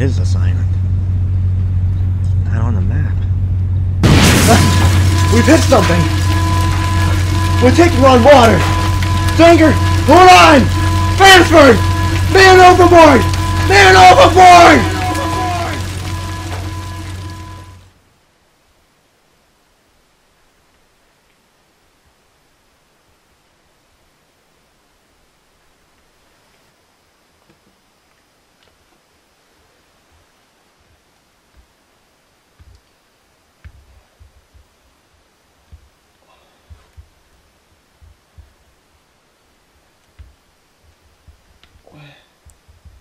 is this island? Not on the map. We've hit something! We're taking on water! Zanger, hold on! Rainsford! Man overboard! Man overboard!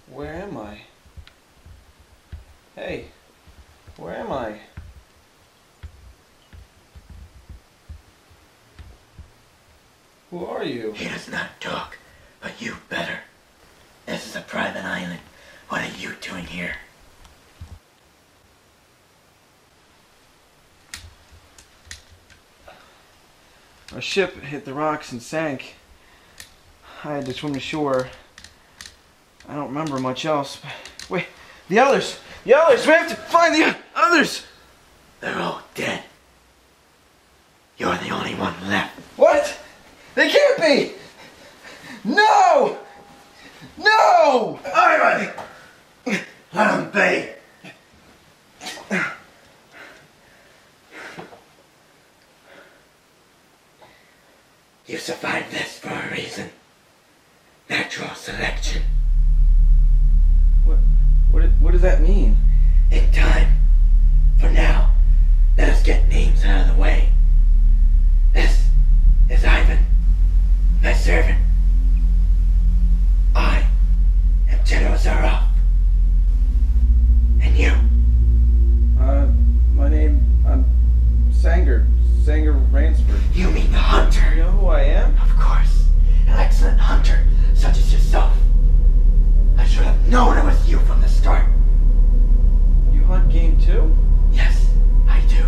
Where am I? Hey, where am I? Who are you? He does not talk, but you better. This is a private island. What are you doing here? Our ship hit the rocks and sank. I had to swim to shore. I don't remember much else. But wait, the others! The others! We have to find the others! They're all dead. You're the only one left. What? They can't be! No! No! Ivan! Let him be. You survived this for a reason. Natural selection. What does that mean? In time. For now, let us get names out of the way. This is Ivan, my servant. I am General Zaroff. And you? My name, I'm Sanger Rainsford. You mean the hunter? You know who I am? Of course. An excellent hunter, such as yourself. I should have known it was you from the start. You hunt game too? Yes, I do.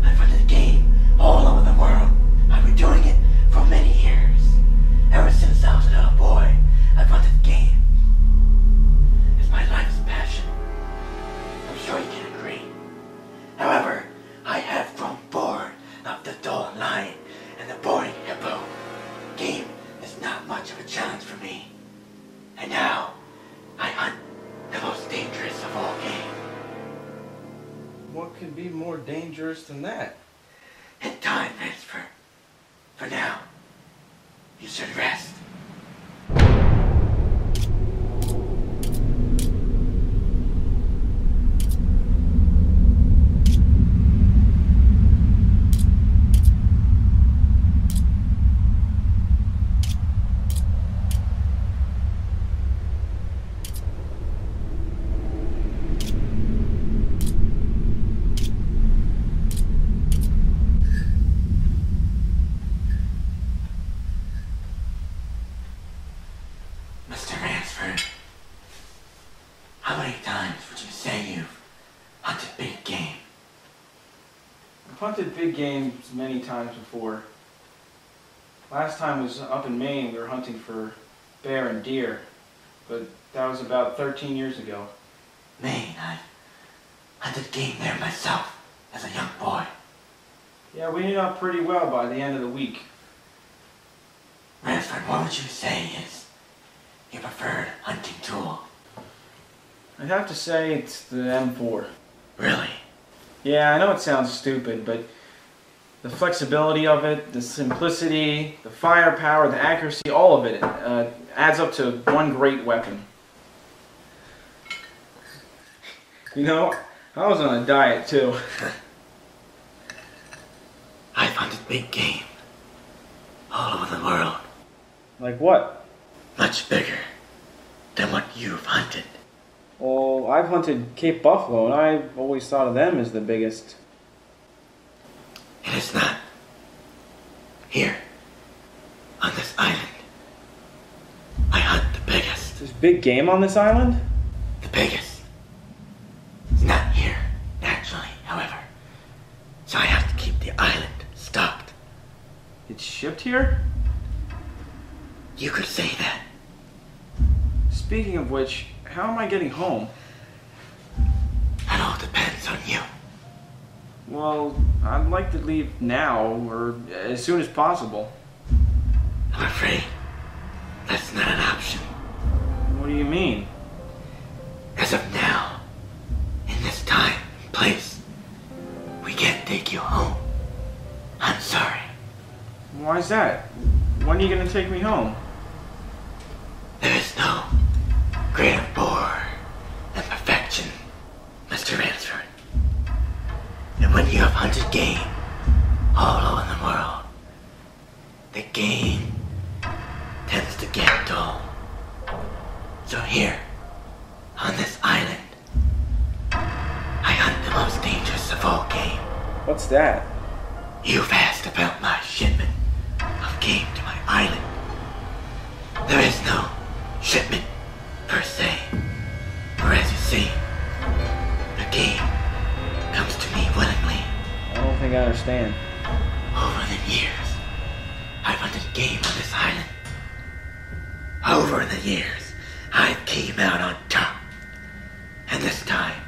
I've hunted game all over the world. I've been doing it for many years. Ever since I was a little boy, I've hunted game. It's my life's passion. I'm sure you can agree. However, I have grown bored of the dull lion and the boring hippo. Game is not much of a challenge for me. And now, I hunt the most dangerous of all game. What could be more dangerous than that? In time, Rainsford. For now, you should rest. Mr. Rainsford, how many times would you say you've hunted big game? I've hunted big game many times before. Last time was up in Maine. We were hunting for bear and deer, but that was about 13 years ago. Maine, I've hunted game there myself as a young boy. Yeah, we ended up pretty well by the end of the week. Rainsford, what would you say is your preferred hunting tool? I'd have to say it's the M4. Really? Yeah, I know it sounds stupid, but the flexibility of it, the simplicity, the firepower, the accuracy, all of it adds up to one great weapon. You know, I was on a diet too. I've hunted big game all over the world. Like what? Much bigger than what you've hunted. Well, I've hunted Cape Buffalo, and I've always thought of them as the biggest. It is not. Here, on this island, I hunt the biggest. There's big game on this island? The biggest. It's not here, naturally, however. So I have to keep the island stocked. It's shipped here? You could say that. Speaking of which, how am I getting home? depends on you. Well, I'd like to leave now, or as soon as possible. I'm afraid that's not an option. What do you mean? As of now, in this time and place, we can't take you home. I'm sorry. Why's that? When are you gonna take me home? There is no greater bore than perfection, Mr. Rainsford. And when you have hunted game all over the world, the game tends to get dull. So here, on this island, I hunt the most dangerous of all game. What's that? You've asked about my shipment of game to my island. There is no shipment per se. For as you see, the game comes to me willingly. I don't think I understand. Over the years, I've hunted game on this island. Over the years, I came out on top. And this time,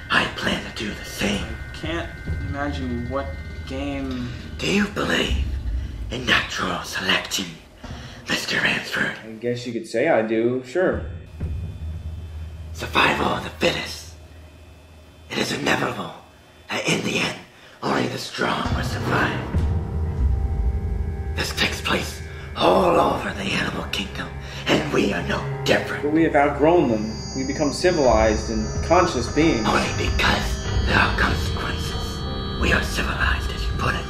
I plan to do the same. I can't imagine what game... Do you believe in natural selection, Mr. Rainsford? I guess you could say I do, sure. Survival of the fittest. It is inevitable that in the end, only the strong will survive. This takes place all over the animal kingdom, and we are no different. But we have outgrown them. We become civilized and conscious beings. Only because there are consequences. We are civilized, as you put it.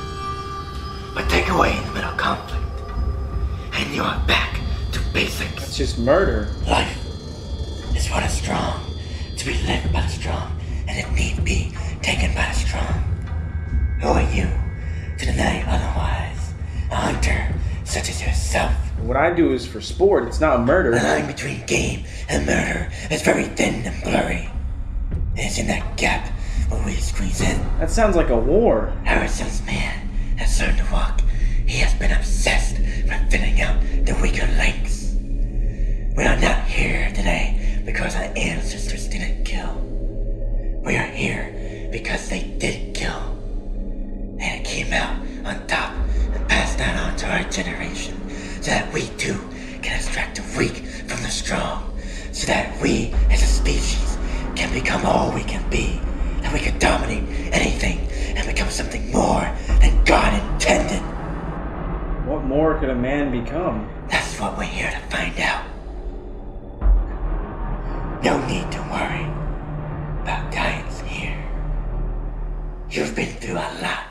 But take away the middle conflict, and you are back to basics. It's just murder. Life is for the strong, to be lived by the strong, and if need be, taken by the strong. Who are you to deny otherwise? A hunter such as yourself. What I do is for sport, it's not murder. The line between game and murder is very thin and blurry. It's in that gap where we squeeze in. That sounds like a war. Ever since man has learned to walk, he has been obsessed with thinning out the weaker links. We are not here today because our ancestors didn't kill. We are here because they did kill. And it came out on top and passed that on to our generation, so that we too can extract the weak from the strong, so that we as a species can become all we can be, and we can dominate anything and become something more than God intended. What more could a man become? That's what we're here to find out. No need to worry about guidance here. You've been through a lot.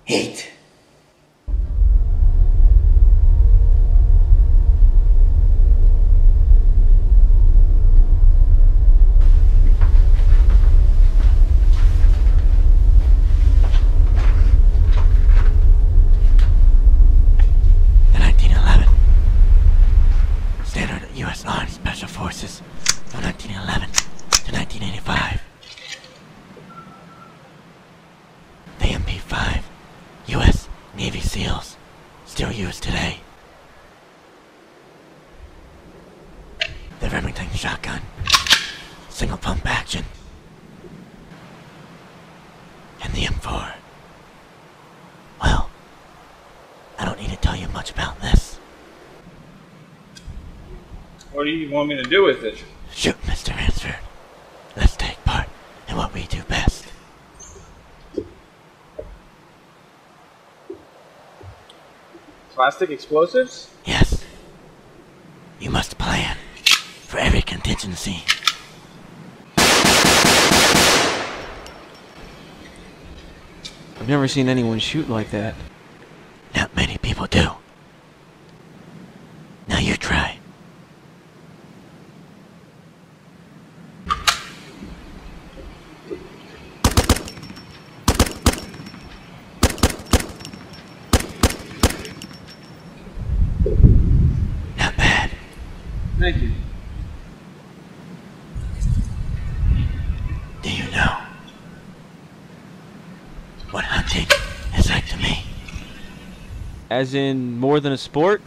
Eat. The 1911 Standard U.S. Army Special Forces from 1911 to 1985. The MP5 U.S. Navy SEALs, still used today. The Remington shotgun, single pump action, and the M4. Well, I don't need to tell you much about this. What do you want me to do with it? Shoot, Mr. Rainsford. Let's take part in what we do best. Plastic explosives? Yes. You must plan for every contingency. I've never seen anyone shoot like that. Not many people do. Now you try. Not bad. Thank you. Do you know what hunting is like to me? As in more than a sport?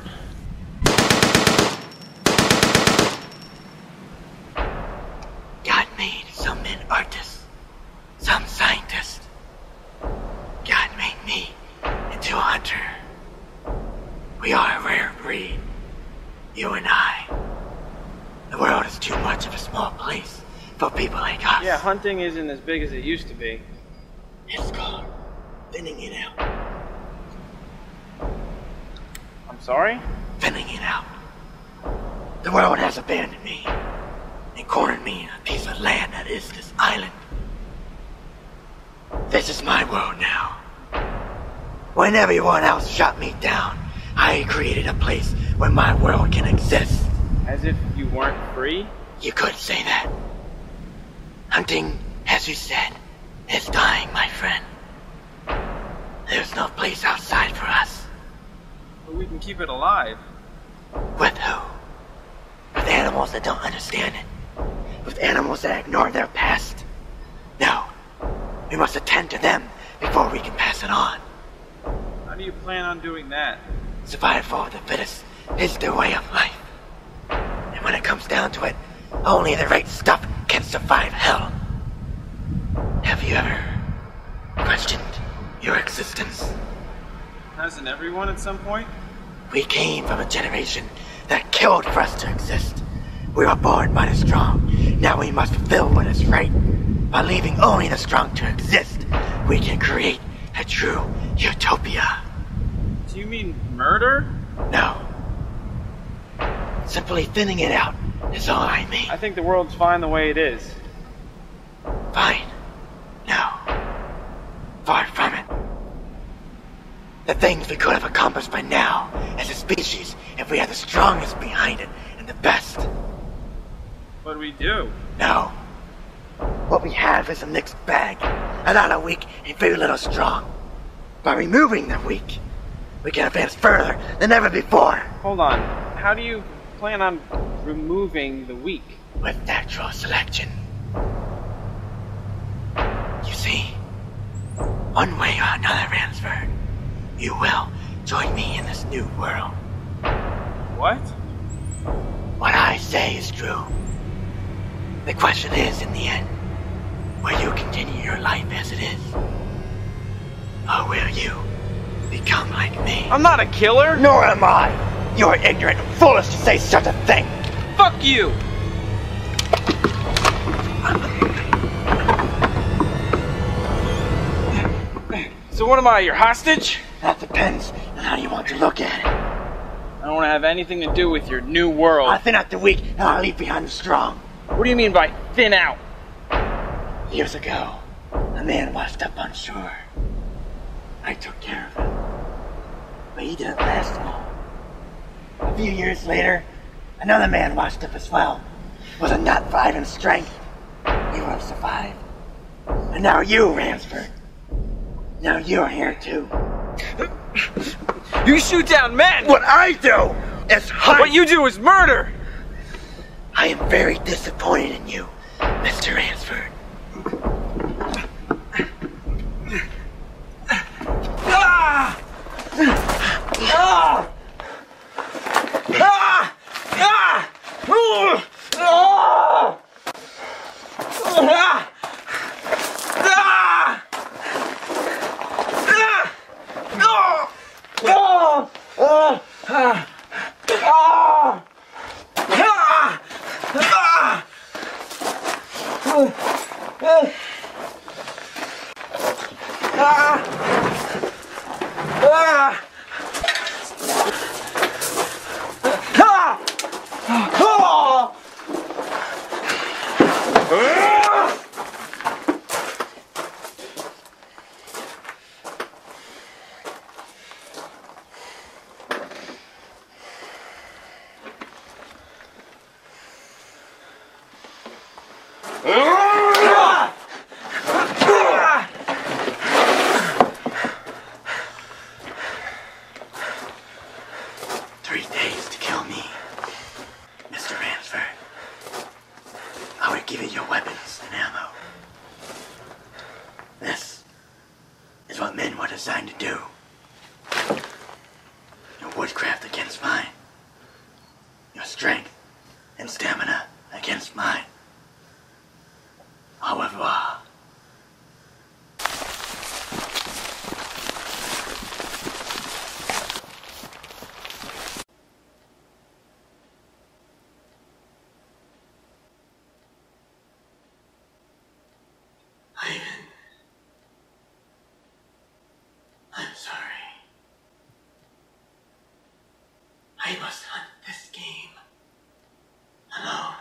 God made some men artists, some We are a rare breed. You and I. The world is too much of a small place for people like us. Yeah, hunting isn't as big as it used to be. It's called thinning it out. I'm sorry? Thinning it out. The world has abandoned me and cornered me in a piece of land that is this island. This is my world now. When everyone else shut me down, I created a place where my world can exist. As if you weren't free? You could say that. Hunting, as you said, is dying, my friend. There's no place outside for us. But we can keep it alive. With who? With animals that don't understand it. With animals that ignore their past. No. We must attend to them before we can pass it on. How do you plan on doing that? Survival of the fittest is the way of life. And when it comes down to it, only the right stuff can survive hell. Have you ever questioned your existence? Hasn't everyone at some point? We came from a generation that killed for us to exist. We were born by the strong. Now we must fulfill what is right. By leaving only the strong to exist, we can create a true utopia. Do you mean murder? No. Simply thinning it out is all I mean. I think the world's fine the way it is. Fine. No. Far from it. The things we could have accomplished by now as a species if we had the strongest behind it and the best. What do we do? No. What we have is a mixed bag. A lot of weak and very little strong. By removing the weak, we can advance further than ever before. Hold on. How do you plan on removing the weak? With natural selection. You see, one way or another, Rainsford, you will join me in this new world. What? What I say is true. The question is, in the end, will you continue your life as it is? Or will you become like me? I'm not a killer! Nor am I! You're ignorant and foolish to say such a thing! Fuck you! So what am I, your hostage? That depends on how you want to look at it. I don't want to have anything to do with your new world. I thin out the weak and I leave behind the strong. What do you mean by thin out? Years ago, a man washed up on shore. I took care of him. But he didn't last long. A few years later, another man washed up as well. With a not fighting strength, he would have survived. And now you, Rainsford. Now you're here too. You shoot down men! What I do is hunt! What you do is murder! I am very disappointed in you, Mr. Rainsford. Ah! Ah! Ah! Ah! Ah! Ah! Designed to do. Your woodcraft against mine. Your strength and stamina against mine. Au revoir. I must hunt this game alone.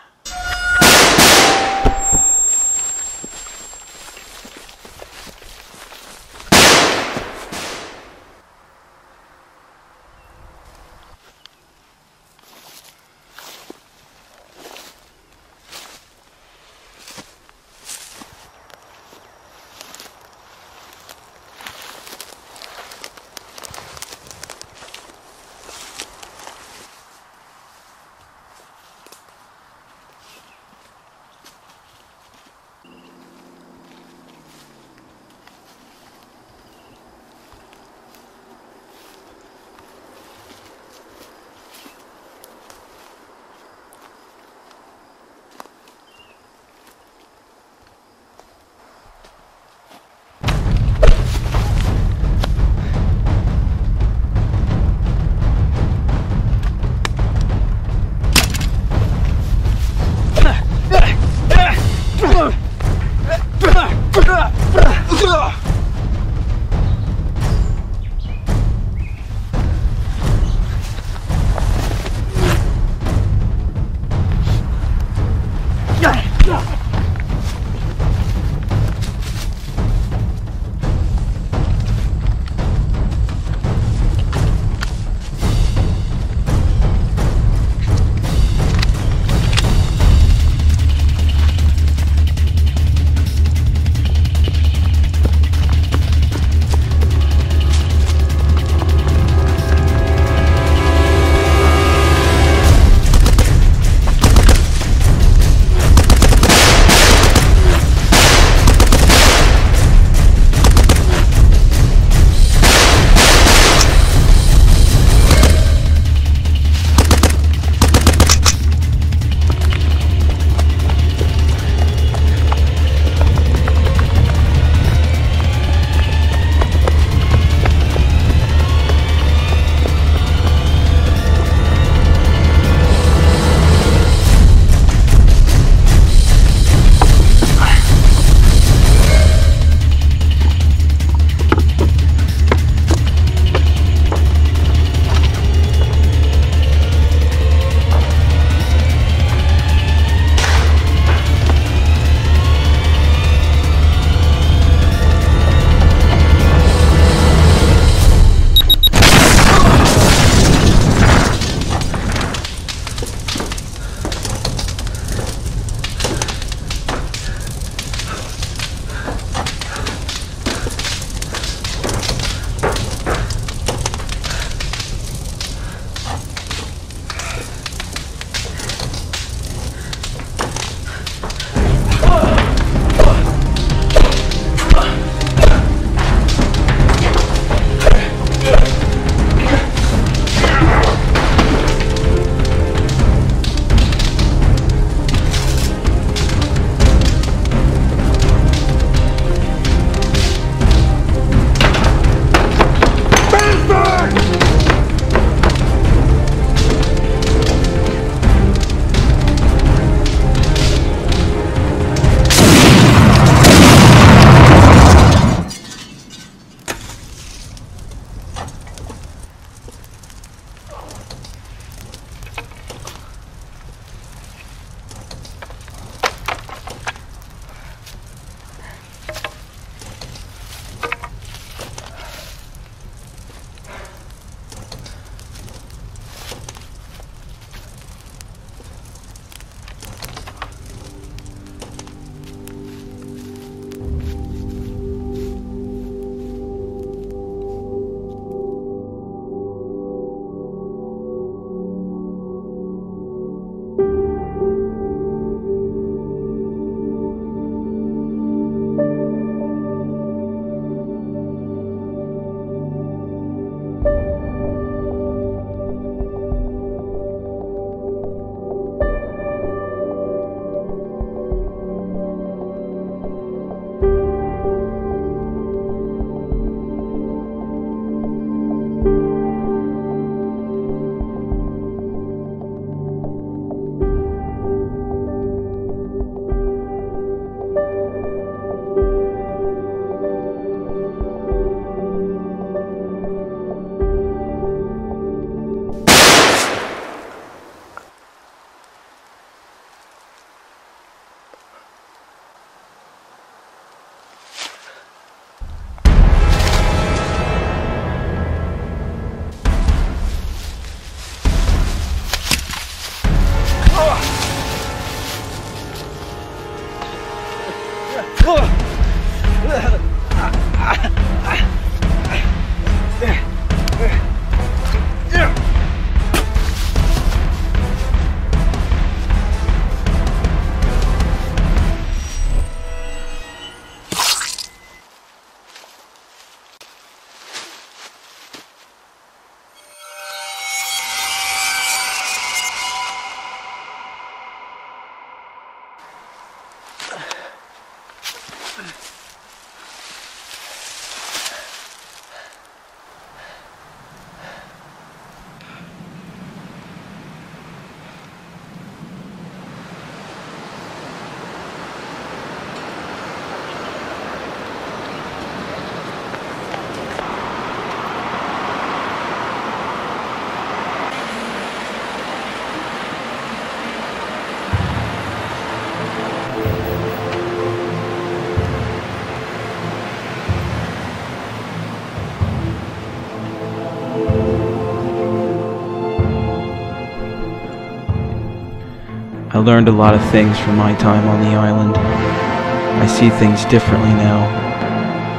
I learned a lot of things from my time on the island. I see things differently now.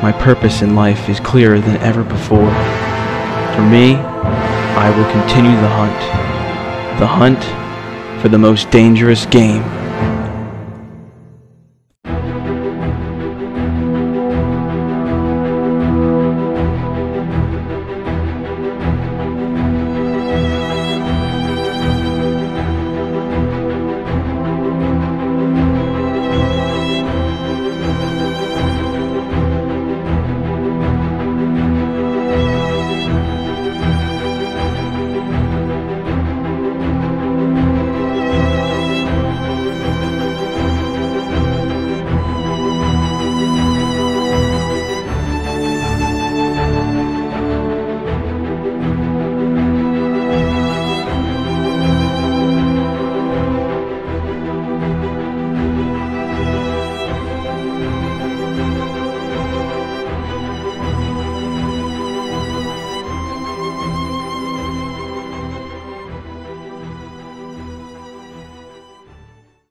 My purpose in life is clearer than ever before. For me, I will continue the hunt. The hunt for the most dangerous game